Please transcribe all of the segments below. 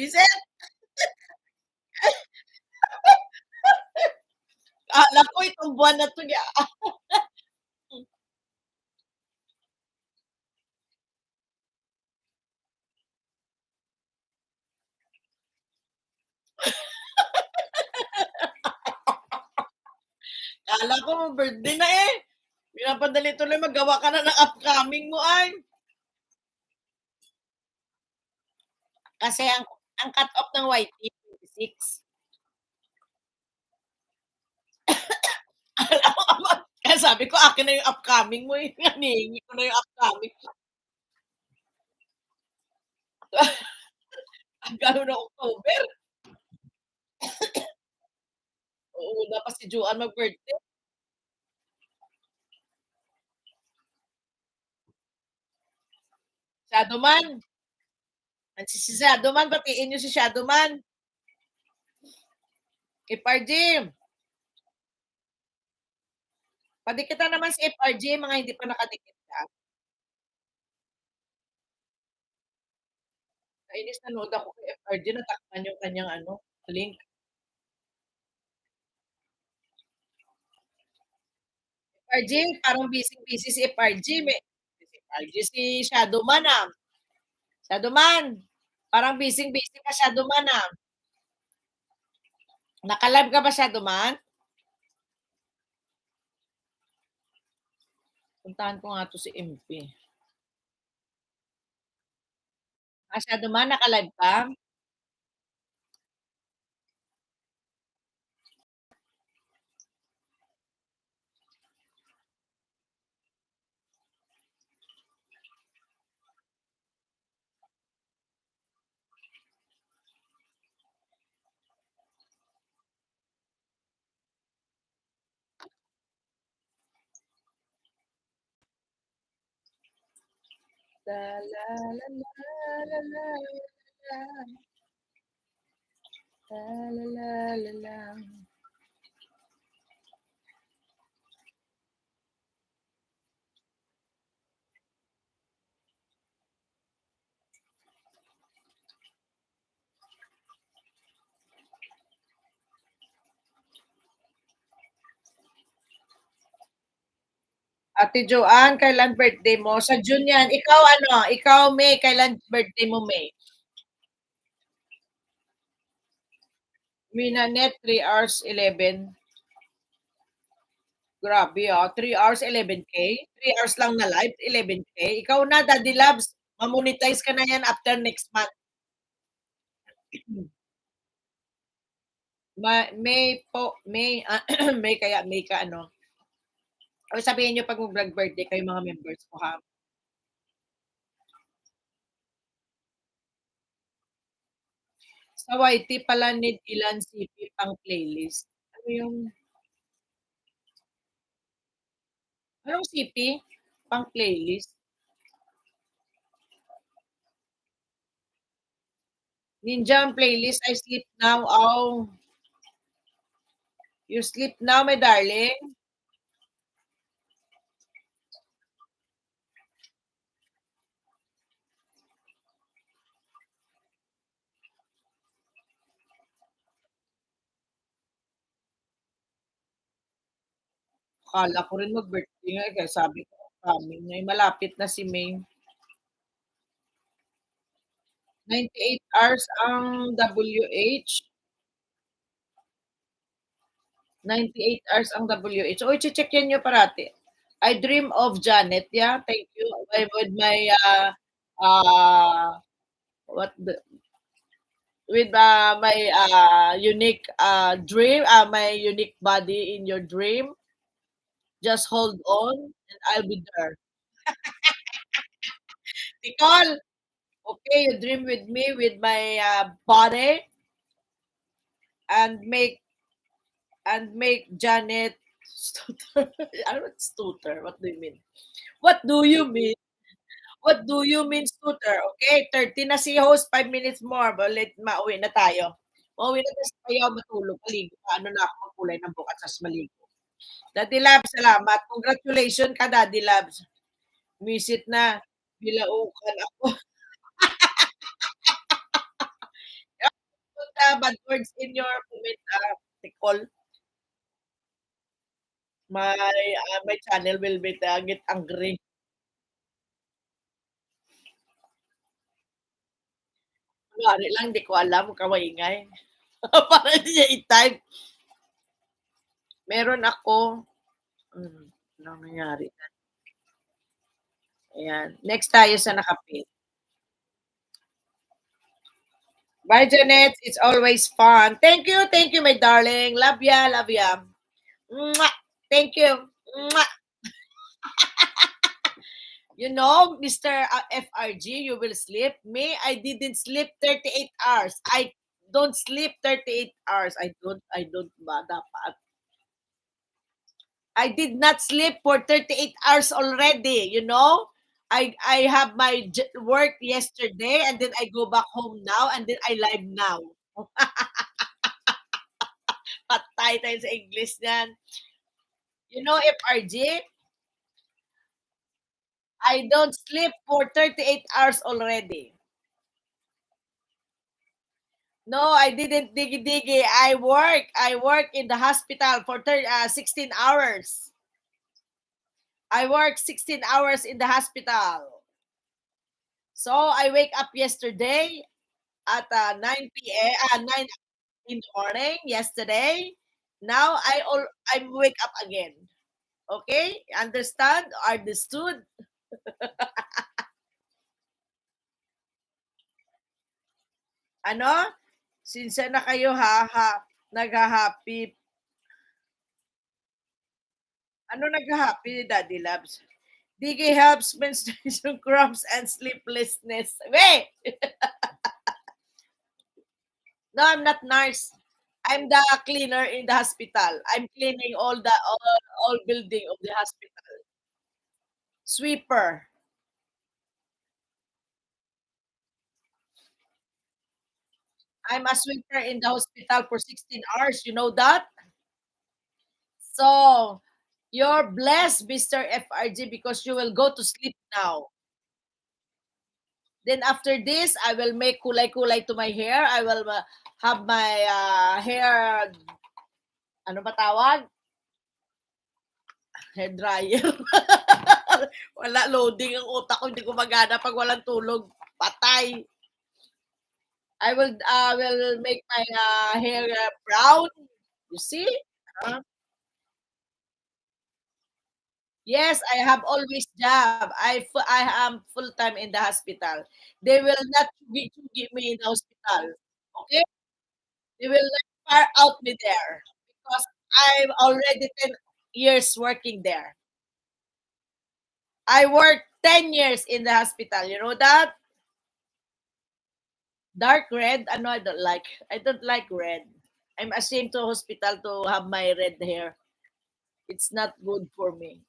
Vincent, akala ko itong buwan na 'to akala ko birthday na, eh. Pinapadali tuloy magawa ka na ng upcoming mo ay. Kasi ang cut off ng YT 26. Akala ko kaya sabi ko akin na yung upcoming mo, eh, hinihingi ko na yung upcoming. Hanggang ng October, uuna pa si Juan mag-birthday. Shadowman, si Shadowman batiin niyo si Shadowman. FRG, padikitan naman si FRG, mga hindi pa nakadikit ka. Kainis nanood ako kay FRG natakpan yung kanyang ano, link. FRG parang busy-busy si FRG si FRG, si Shadowman, Shadowman, parang busy-busy ka Shadowman, Naka-live ka ba Shadowman? Puntahan ko nga 'to si MP. Shadowman naka-live ka? La la la la la la la. La la la la la. Ate Joanne, kailan birthday mo? Sa June 'yan. Ikaw ano, ikaw May, kailan birthday mo May? Minanet 3 hours 11. Grabe, 3 hours 11K? 3 hours lang na live, 11K? Ikaw na, Daddy Labs, ma-monetize ka na 'yan after next month. May po, May, May kaya May ka ano. O sabihin niyo 'pag mag birthday kayo mga members ko, ha. Sa YT pala need ilan CP pang playlist? Ano yung anong CP? Pang playlist? Ninja ang playlist, I sleep now. Oh, you sleep now, my darling? Akala ko rin mag-birthday nga, eh, kaya sabi ko coming na, eh, malapit na si May. 98 hours ang WH, 98 hours ang WH. Oh, iche-check yan niyo parati. I dream of Janet, yeah, thank you. With my, what the with, my, unique, dream, my unique body in your dream. Just hold on and I'll be there. Nicole, okay, you dream with me with my, body and make Janet stutter. Ano stutter? What do you mean? What do you mean? What do you mean stutter? Okay, 30 na si host, 5 minutes more, balit mauwi na tayo. Mauwi na tayo sa payaw, matulog, maligo, ano na ako, magkulay ng buhok at tas maligo. Daddy Labs, salamat. Congratulations ka, Daddy Labs. Visit na. Bilaukan ako. bad words in your comment, Nicole, my channel will be get angry. Kunwari lang di ko alam, huwag kang maingay. Para hindi niya i-type. Meron ako anong nangyari? Ayan, next tayo sa naka-pin. Bye, Janet. It's always fun. Thank you, my darling. Love ya, love ya. Mwah! Thank you. Mwah! You know, Mr. FRG, you will sleep. Me, I didn't sleep 38 hours. I don't sleep 38 hours. I don't ba dapat. I did not sleep for 38 hours already, you know? I have my work yesterday and then I go back home now and then I live now. Patay tayo sa English niyan. You know, FRG, I don't sleep for 38 hours already. No, I didn't digi-digi. I work in the hospital for 16 hours. I work 16 hours in the hospital. So I wake up yesterday at 9 p.m. 9 in the morning yesterday. Now I wake up again. Okay? Understand? Understood? Ano? Sinsya na kayo nagha-happy. Ano nagha-happy, Daddy Labs? Digi helps menstruation cramps and sleeplessness. Wait! No, I'm not nurse. I'm the cleaner in the hospital. I'm cleaning all building of the hospital. Sweeper. I'm a sweeper in the hospital for 16 hours. You know that? So, you're blessed, Mr. FRG, because you will go to sleep now. Then after this, I will make kulay-kulay to my hair. I will have my hair, ano ba tawag? Hair dryer. Wala loading ang utak ko, hindi ko magana pag walang tulog. Patay. I will make my hair brown. You see? Huh? Yes, I have always job. I am full time in the hospital. They will not give me in the hospital. Okay? They will not fire out me there because I'm already 10 years working there. I worked 10 years in the hospital. You know that? Dark red, ano I don't like. I don't like red. I'm ashamed to hospital to have my red hair. It's not good for me.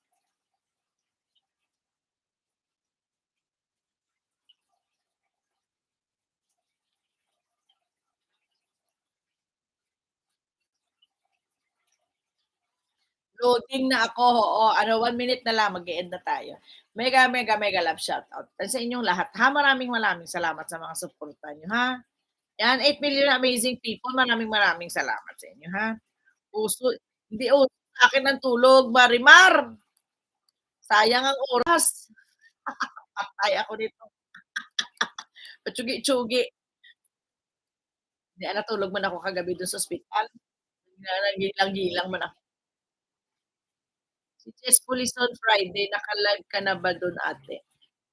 Loading na ako, oo. Ano, 1 minute na lang, mag-e-end na tayo. Mega, mega, mega love shoutout sa inyong lahat, ha. Maraming maraming salamat sa mga suporta niyo, ha. Yan, 8 million amazing people, maraming maraming salamat sa inyo, ha. Uso hindi uso sa akin ang tulog, Marimar. Sayang ang oras. Patay ako nito. Patsugi-tsugi. Hindi, natulog man ako kagabi dun sa ospital. Nagilang-gilang man ako. Si Chessfully on Friday, naka-live ka na ba dun, ate?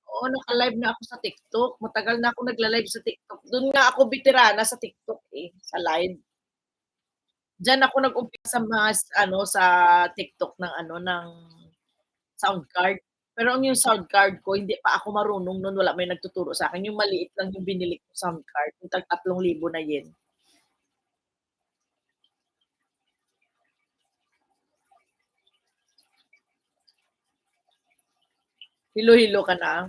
Oo, naka-live na ako sa TikTok. Matagal na ako nagla-live sa TikTok. Dun nga ako veterana sa TikTok eh, sa live. Diyan ako nag-umpisa sa mga ano, sa TikTok ng ano, ng sound card. Pero ang yung sound card ko, hindi pa ako marunong nun, wala may nagtuturo sa'kin. Yung maliit lang yung binili kong sound card, yung tag 3,000 na yen. Hilo-hilo ka na?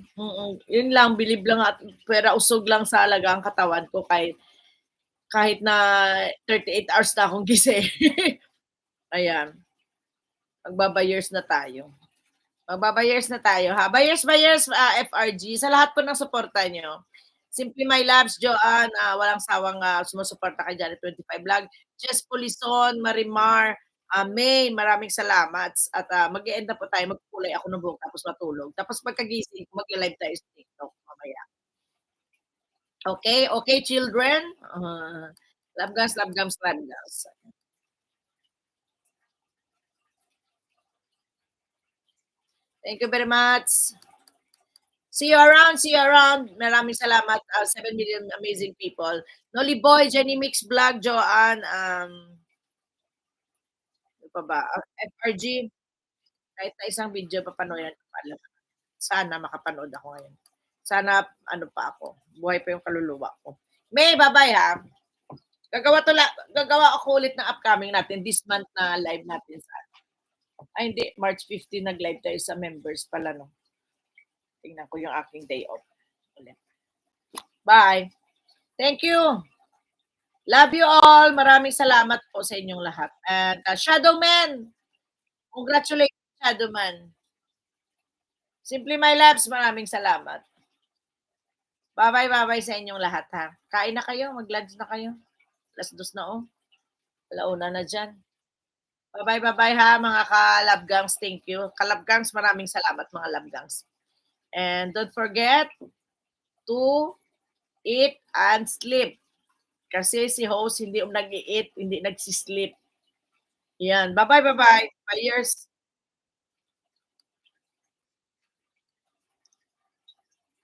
Yun lang, bilib lang at pera usog lang sa alagang katawan ko kahit na 38 hours na akong gising. Ayan. Magbabayers na tayo. Magbabayers na tayo, ha? Bayers, FRG, sa lahat po ng suporta nyo. Simply My Labs, Joanne, walang sawang sumusuporta kay Janet 25 Vlog. Jess Polison, Marimar, May, maraming salamat. At mag-e-end na po tayo, magkulay ako ng buhok tapos matulog. Tapos pagkagising ko, magla-live tayo sa TikTok mamaya. Okay, okay, children. Love guns, love guns, love guns. Thank you very much. See you around, see you around. Maraming salamat, 7 million amazing people. Nolly Boy, Jenny Mix Vlog, Joanne, ano pa ba? FRG, kahit na isang video papanood ko pala. Sana makapanood ako ngayon. Sana ano pa ako, buhay pa yung kaluluwa ko. May bye-bye ha. Gagawa ako ulit ng upcoming natin this month na live natin sa ay hindi, March 15 nag-live tayo sa members pala no. Tingnan ko yung aking day off ulit. Bye. Thank you. Love you all. Maraming salamat po sa inyong lahat. And Shadowman, congratulations Shadowman. Simply My Labs, maraming salamat. Bye-bye, bye-bye sa inyong lahat ha. Kain na kayo, mag-lunch na kayo. Alas 2 na oh. Alauna na dyan. Bye-bye, bye-bye ha mga ka-Labgangs. Thank you. Ka-Labgangs, maraming salamat mga Labgangs. And don't forget to eat and sleep. Kasi si host hindi nag-i-eat, hindi nagsisleep. Yan. Bye-bye, bye-bye. Bye years.